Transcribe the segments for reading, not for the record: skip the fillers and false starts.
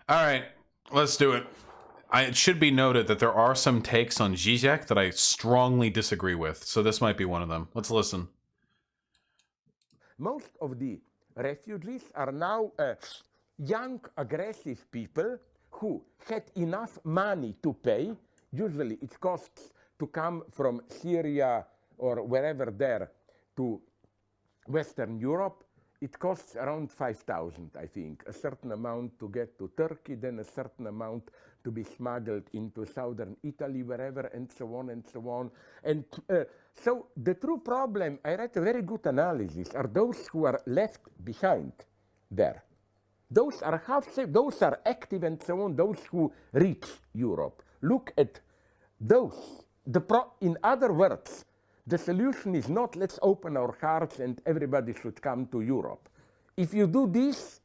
All right, let's do it. It should be noted that there are some takes on Žižek that I strongly disagree with, so this might be one of them. Let's listen. Most of the refugees are now young, aggressive people who had enough money to pay. Usually it costs to come from Syria or wherever there to Western Europe. It costs around 5,000, I think, a certain amount to get to Turkey, then a certain amount to be smuggled into southern Italy, wherever, and so on and so on. And so the true problem, I read a very good analysis, are those who are left behind there. Those are those are active and so on, those who reach Europe. Look at those. In other words, the solution is not let's open our hearts and everybody should come to Europe. If you do this,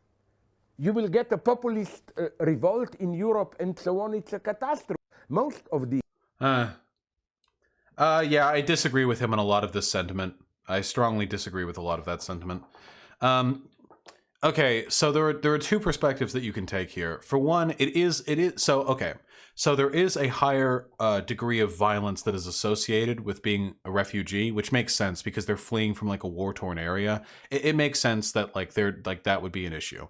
you will get a populist revolt in Europe and so on. It's a catastrophe. Most of the... Yeah, I disagree with him on a lot of this sentiment. I strongly disagree with a lot of that sentiment. Okay, so there are two perspectives that you can take here. For one, so there is a higher degree of violence that is associated with being a refugee, which makes sense because they're fleeing from like a war-torn area. It makes sense that that would be an issue.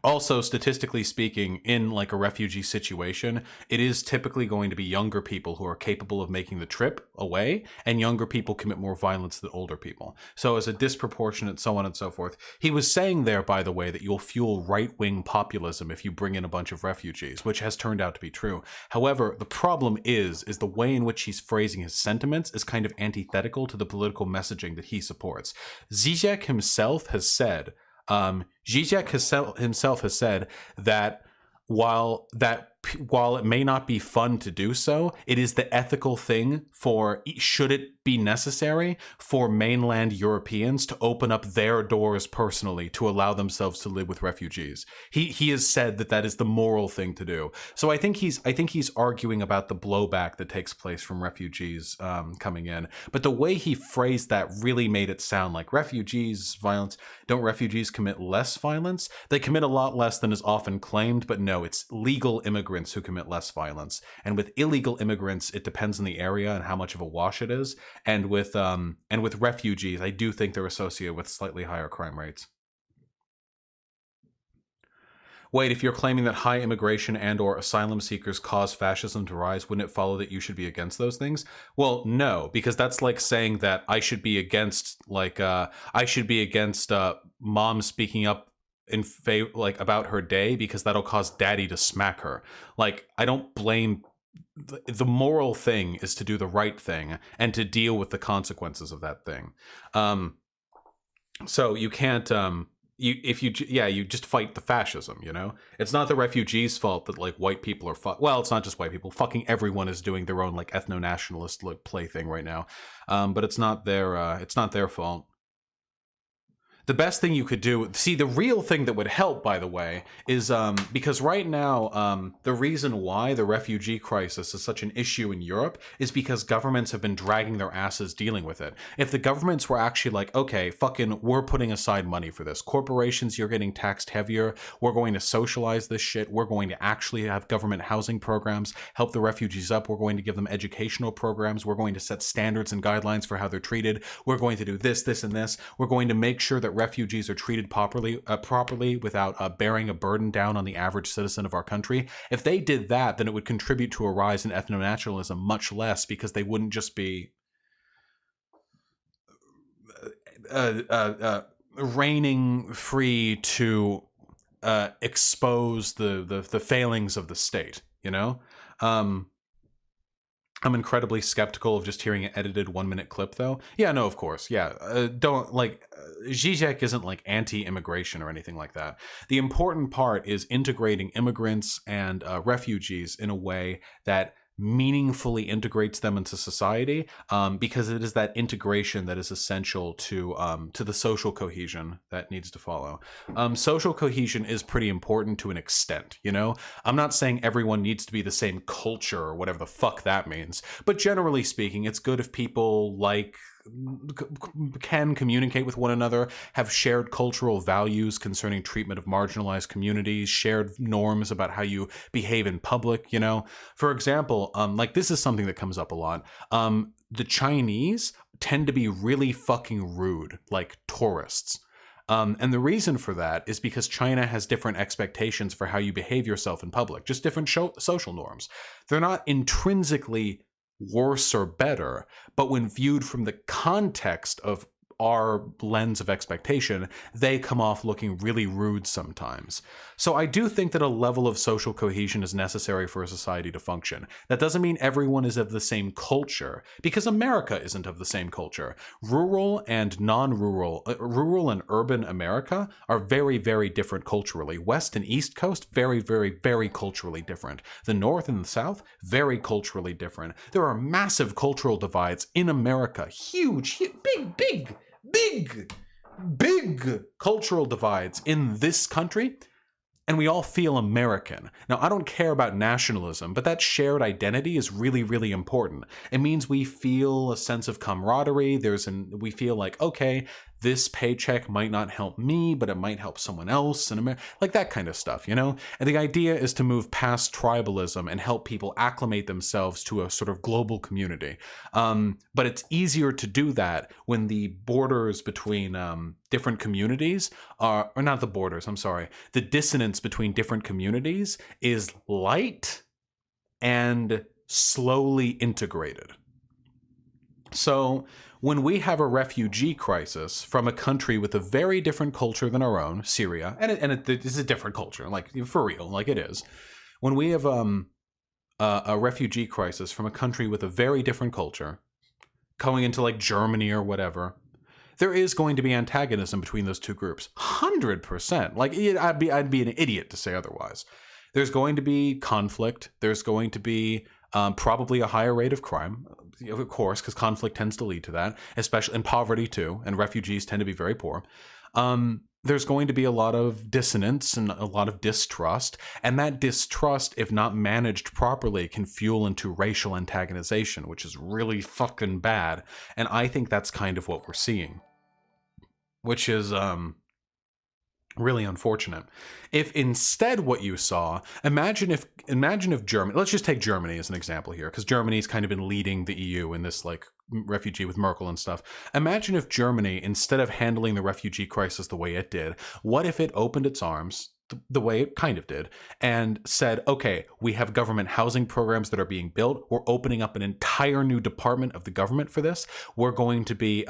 Also, statistically speaking, in like a refugee situation, it is typically going to be younger people who are capable of making the trip away, and younger people commit more violence than older people. So as a disproportionate, so on and so forth. He was saying there, by the way, that you'll fuel right-wing populism if you bring in a bunch of refugees, which has turned out to be true. However, the problem is the way in which he's phrasing his sentiments is kind of antithetical to the political messaging that he supports. Žižek himself has said himself has said that while it may not be fun to do so, it is the ethical thing for, should it be necessary, for mainland Europeans to open up their doors personally to allow themselves to live with refugees. He has said that is the moral thing to do. So I think he's arguing about the blowback that takes place from refugees coming in. But the way he phrased that really made it sound like violence. Don't refugees commit less violence? They commit a lot less than is often claimed, but no, it's legal immigrants who commit less violence. And with illegal immigrants, it depends on the area and how much of a wash it is. And with refugees, I do think they're associated with slightly higher crime rates. Wait, if you're claiming that high immigration and or asylum seekers cause fascism to rise, wouldn't it follow that you should be against those things? Well, no, because that's like saying that I should be against mom speaking up in favor, like, about her day because that'll cause daddy to smack her. Like, I don't blame. The moral thing is to do the right thing and to deal with the consequences of that thing. So you can't you just fight the fascism, you know? It's not the refugees' fault that like white people are well, it's not just white people. Fucking everyone is doing their own like ethno-nationalist like plaything right now. But it's not their fault. The best thing you could do, see, the real thing that would help, by the way, is because right now, the reason why the refugee crisis is such an issue in Europe is because governments have been dragging their asses dealing with it. If the governments were actually like, okay, fucking, we're putting aside money for this. Corporations, you're getting taxed heavier. We're going to socialize this shit. We're going to actually have government housing programs, help the refugees up. We're going to give them educational programs. We're going to set standards and guidelines for how they're treated. We're going to do this, this, and this. We're going to make sure that refugees are treated properly without bearing a burden down on the average citizen of our country. If they did that, then it would contribute to a rise in ethno-nationalism much less, because they wouldn't just be reigning free to expose the failings of the state, you know? I'm incredibly skeptical of just hearing an edited 1-minute clip, though. Yeah, no, of course. Yeah, Žižek isn't like anti-immigration or anything like that. The important part is integrating immigrants and refugees in a way that meaningfully integrates them into society, because it is that integration that is essential to the social cohesion that needs to follow. Social cohesion is pretty important to an extent, you know? I'm not saying everyone needs to be the same culture or whatever the fuck that means, but generally speaking, it's good if people like can communicate with one another, have shared cultural values concerning treatment of marginalized communities, shared norms about how you behave in public, you know? For example, like this is something that comes up a lot. The Chinese tend to be really fucking rude, like tourists. And the reason for that is because China has different expectations for how you behave yourself in public, just different social norms. They're not intrinsically worse or better, but when viewed from the context of our lens of expectation, they come off looking really rude sometimes. So I do think that a level of social cohesion is necessary for a society to function. That doesn't mean everyone is of the same culture, because America isn't of the same culture. Rural and non-rural, rural and urban America are very, very different culturally. West and East Coast, very, very, very culturally different. The North and the South, very culturally different. There are massive cultural divides in America. Huge, big cultural divides in this country, and we all feel American. Now, I don't care about nationalism, but that shared identity is really, really important. It means we feel a sense of camaraderie. We feel like, okay, this paycheck might not help me, but it might help someone else, and like that kind of stuff, you know? And the idea is to move past tribalism and help people acclimate themselves to a sort of global community. But it's easier to do that when the borders between different communities are, or not the borders, I'm sorry, the dissonance between different communities is light and slowly integrated. So when we have a refugee crisis from a country with a very different culture than our own, Syria, and it is a different culture, like for real, like it is. When we have a refugee crisis from a country with a very different culture, going into like Germany or whatever, there is going to be antagonism between those two groups. 100%. Like I'd be an idiot to say otherwise. There's going to be conflict. There's going to be probably a higher rate of crime, of course, because conflict tends to lead to that, especially in poverty too, and refugees tend to be very poor. There's going to be a lot of dissonance and a lot of distrust, and that distrust, if not managed properly, can fuel into racial antagonization, which is really fucking bad. And I think that's kind of what we're seeing, which is really unfortunate. If instead what you saw, imagine if Germany, let's just take Germany as an example here, because Germany's kind of been leading the EU in this like refugee with Merkel and stuff. Imagine if Germany, instead of handling the refugee crisis the way it did, what if it opened its arms the way it kind of did and said, okay, we have government housing programs that are being built. We're opening up an entire new department of the government for this. We're going to be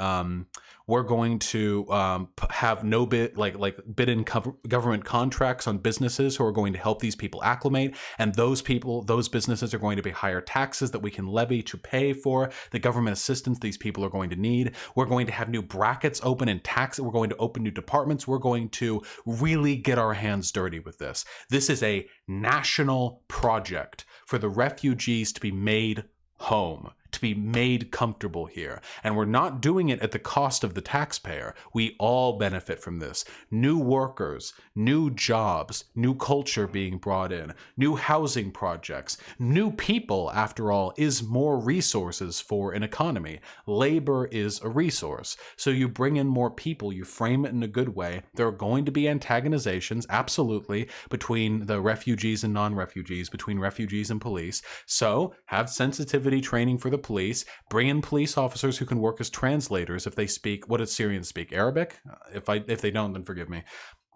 have no bid, like bid in government contracts on businesses who are going to help these people acclimate. And those businesses are going to be higher taxes that we can levy to pay for the government assistance these people are going to need. We're going to have new brackets open in tax. We're going to open new departments. We're going to really get our hands dirty with this. This is a national project for the refugees to be made home, to be made comfortable here. And we're not doing it at the cost of the taxpayer. We all benefit from this. New workers, new jobs, new culture being brought in, new housing projects, new people, after all, is more resources for an economy. Labor is a resource. So you bring in more people, you frame it in a good way. There are going to be antagonizations, absolutely, between the refugees and non-refugees, between refugees and police. So have sensitivity training for the police, bring in police officers who can work as translators if they speak, what does Syrians speak? Arabic? If they don't, then forgive me.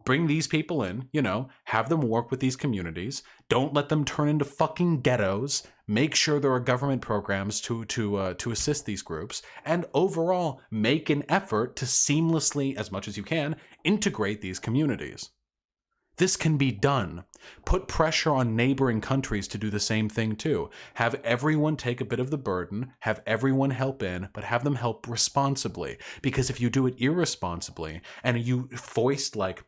Bring these people in, have them work with these communities. Don't let them turn into fucking ghettos. Make sure there are government programs to assist these groups, and overall make an effort to seamlessly, as much as you can, integrate these communities. This can be done. Put pressure on neighboring countries to do the same thing too. Have everyone take a bit of the burden, have everyone help in, but have them help responsibly. Because if you do it irresponsibly and you foist like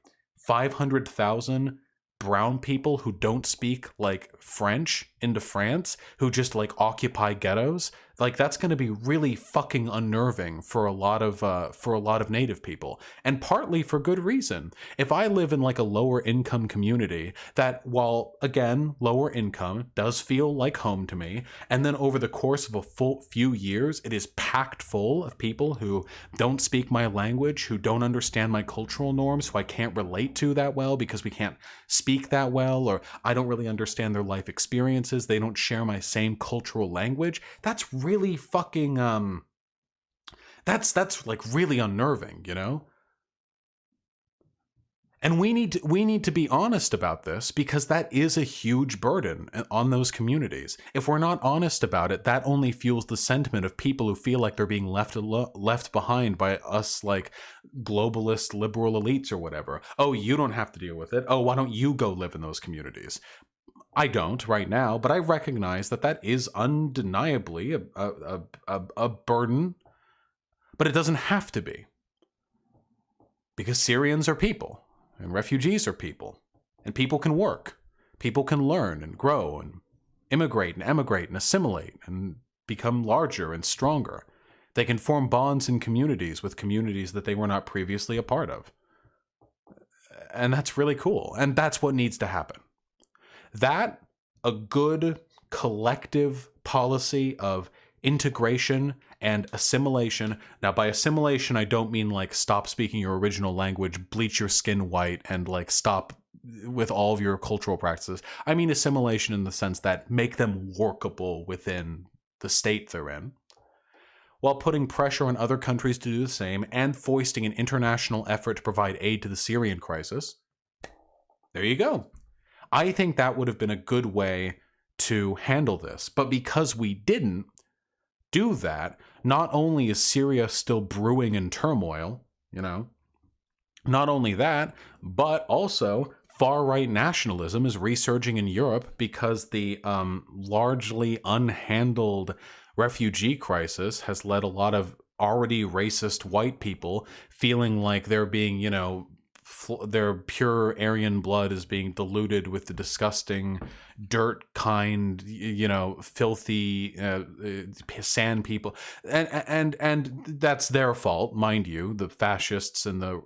500,000 brown people who don't speak like French into France, who just like occupy ghettos, like that's going to be really fucking unnerving for a lot of Native people, and partly for good reason. If I live in like a lower income community that, while again lower income, does feel like home to me, and then over the course of a full few years it is packed full of people who don't speak my language, who don't understand my cultural norms, who I can't relate to that well because we can't speak that well, or I don't really understand their life experiences, they don't share my same cultural language, that's really fucking that's like really unnerving, you know? And we need to be honest about this, because that is a huge burden on those communities. If we're not honest about it, that only fuels the sentiment of people who feel like they're being left behind by us, like globalist liberal elites or whatever. Oh, you don't have to deal with it. Oh, why don't you go live in those communities? I don't right now, but I recognize that that is undeniably a burden, but it doesn't have to be, because Syrians are people. And refugees are people. And people can work. People can learn and grow and immigrate and emigrate and assimilate and become larger and stronger. They can form bonds in communities with communities that they were not previously a part of. And that's really cool. And that's what needs to happen. That, a good collective policy of integration and assimilation. Now, by assimilation, I don't mean like stop speaking your original language, bleach your skin white, and like stop with all of your cultural practices. I mean assimilation in the sense that make them workable within the state they're in, while putting pressure on other countries to do the same and foisting an international effort to provide aid to the Syrian crisis. There you go. I think that would have been a good way to handle this. But because we didn't do that, not only is Syria still brewing in turmoil, you know, not only that, but also far-right nationalism is resurging in Europe because the largely unhandled refugee crisis has led a lot of already racist white people feeling like they're being, you know, their pure Aryan blood is being diluted with the disgusting dirt kind, you know, filthy sand people, and that's their fault, mind you. The fascists and the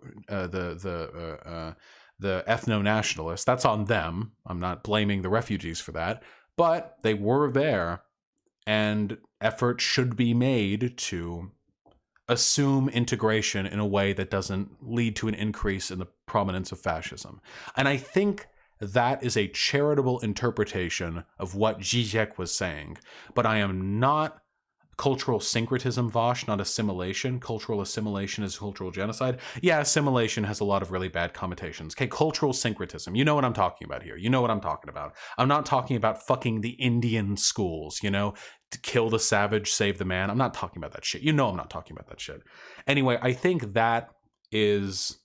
ethno-nationalists, that's on them. I'm not blaming the refugees for that, but they were there, and effort should be made to assume integration in a way that doesn't lead to an increase in the prominence of fascism. And I think that is a charitable interpretation of what Žižek was saying. But I am not cultural syncretism, Vosh, not assimilation. Cultural assimilation is cultural genocide. Yeah, assimilation has a lot of really bad connotations. Okay, cultural syncretism. You know what I'm talking about here. You know what I'm talking about. I'm not talking about fucking the Indian schools, you know, to kill the savage, save the man. I'm not talking about that shit. You know I'm not talking about that shit. Anyway, I think that is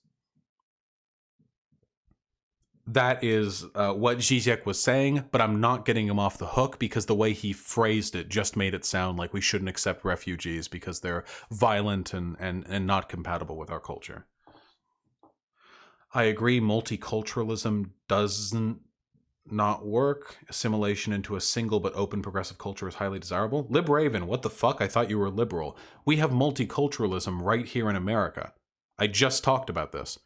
what Žižek was saying, but I'm not getting him off the hook because the way he phrased it just made it sound like we shouldn't accept refugees because they're violent and not compatible with our culture. I agree, multiculturalism doesn't not work. Assimilation into a single but open progressive culture is highly desirable. Libraven, what the fuck? I thought you were liberal. We have multiculturalism right here in America. I just talked about this.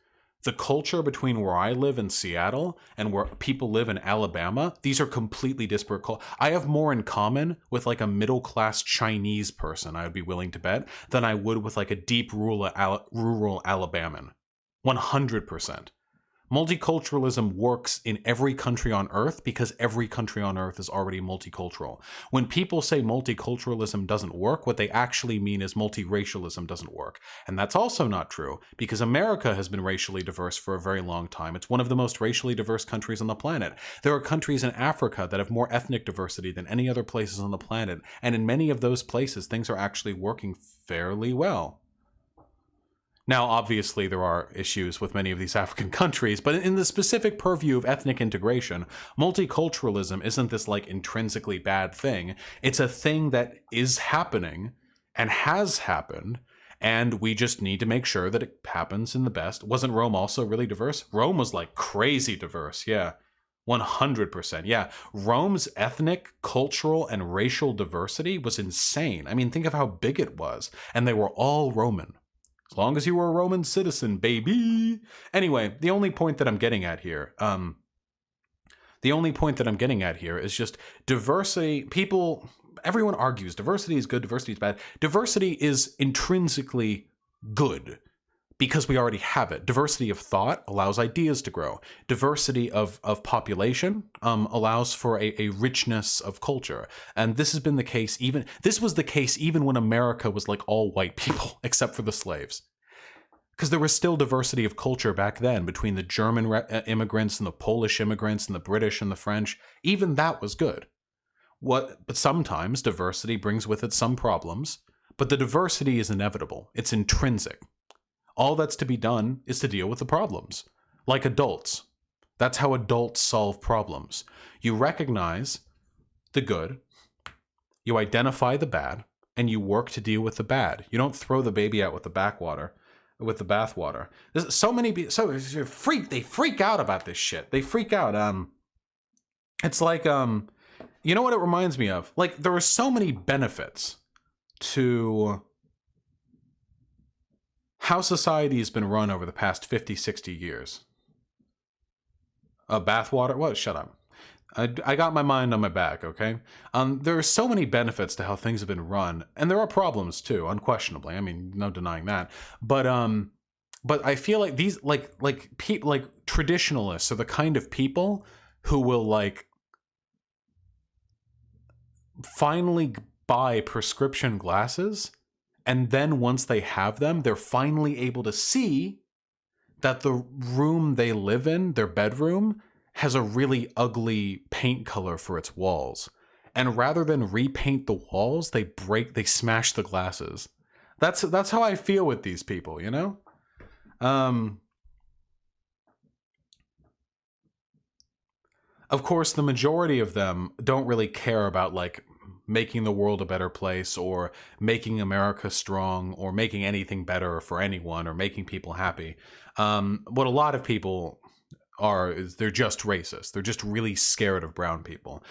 The culture between where I live in Seattle and where people live in Alabama, these are completely disparate cultures. I have more in common with like a middle-class Chinese person, I would be willing to bet, than I would with like a deep rural Alabaman. 100%. Multiculturalism works in every country on Earth because every country on Earth is already multicultural. When people say multiculturalism doesn't work, what they actually mean is multiracialism doesn't work. And that's also not true because America has been racially diverse for a very long time. It's one of the most racially diverse countries on the planet. There are countries in Africa that have more ethnic diversity than any other places on the planet. And in many of those places, things are actually working fairly well. Now, obviously, there are issues with many of these African countries, but in the specific purview of ethnic integration, multiculturalism isn't this like intrinsically bad thing. It's a thing that is happening and has happened, and we just need to make sure that it happens in the best. Wasn't Rome also really diverse? Rome was like crazy diverse, yeah. 100%. Yeah. Rome's ethnic, cultural, and racial diversity was insane. I mean, think of how big it was. And they were all Roman. As long as you were a Roman citizen, baby. Anyway, the only point that I'm getting at here, is just diversity. Everyone argues diversity is good, diversity is bad. Diversity is intrinsically good because we already have it. Diversity of thought allows ideas to grow. Diversity of population allows for a richness of culture. And this has been the case this was the case even when America was like all white people, except for the slaves. Because there was still diversity of culture back then between the German immigrants and the Polish immigrants and the British and the French. Even that was good. But sometimes diversity brings with it some problems, but the diversity is inevitable. It's intrinsic. All that's to be done is to deal with the problems. Like adults. That's how adults solve problems. You recognize the good, you identify the bad, and you work to deal with the bad. You don't throw the baby out with the bathwater. They freak out about this shit. They freak out. It's like, you know what it reminds me of? Like, there are so many benefits to how society has been run over the past 50, 60 years. Bathwater? What? Shut up. I got my mind on my back, okay? There are so many benefits to how things have been run, and there are problems too, unquestionably. I mean, no denying that. But I feel like these like traditionalists are the kind of people who will like finally buy prescription glasses, and then once they have them, they're finally able to see that the room they live in, their bedroom, has a really ugly paint color for its walls. And rather than repaint the walls, they smash the glasses. That's how I feel with these people, you know? Of course, the majority of them don't really care about like making the world a better place or making America strong or making anything better for anyone or making people happy. What a lot of people are is they're just racist. They're just really scared of brown people.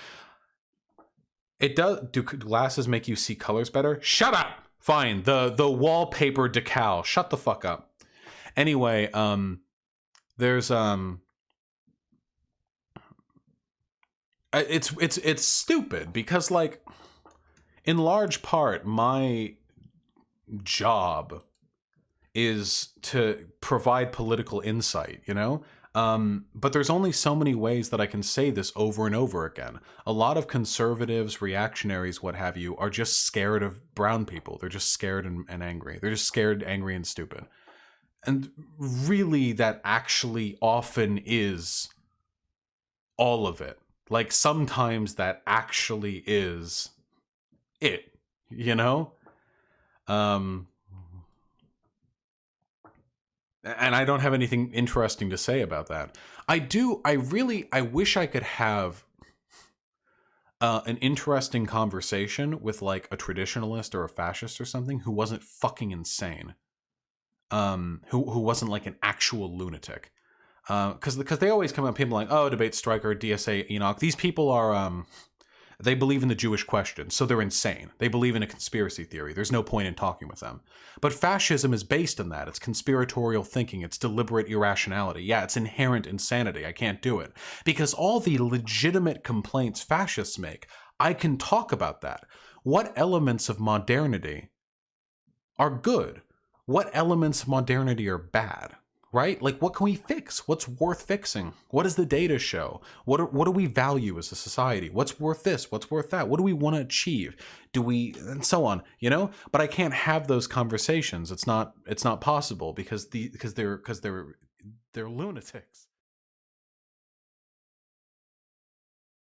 Do glasses make you see colors better? Shut up! Fine. The wallpaper decal. Shut the fuck up. Anyway, there's it's stupid because like in large part my job is to provide political insight, you know? But there's only so many ways that I can say this over and over again. A lot of conservatives, reactionaries, what have you, are just scared of brown people. They're just scared and angry. They're just scared, angry, and stupid. And really, that actually often is all of it. Like, sometimes that actually is it, you know? And I don't have anything interesting to say about that. I wish I could have an interesting conversation with like a traditionalist or a fascist or something who wasn't fucking insane. Who wasn't like an actual lunatic. Because they always come up, people like, oh, Debate Striker, DSA Enoch. These people are, they believe in the Jewish question, so they're insane. They believe in a conspiracy theory. There's no point in talking with them. But fascism is based on that. It's conspiratorial thinking. It's deliberate irrationality. Yeah, it's inherent insanity. I can't do it. Because all the legitimate complaints fascists make, I can talk about that. What elements of modernity are good? What elements of modernity are bad? Right? Like, what can we fix? What's worth fixing? What does the data show? What do we value as a society? What's worth this? What's worth that? What do we want to achieve? And so on, you know? But I can't have those conversations. It's not possible because they're lunatics.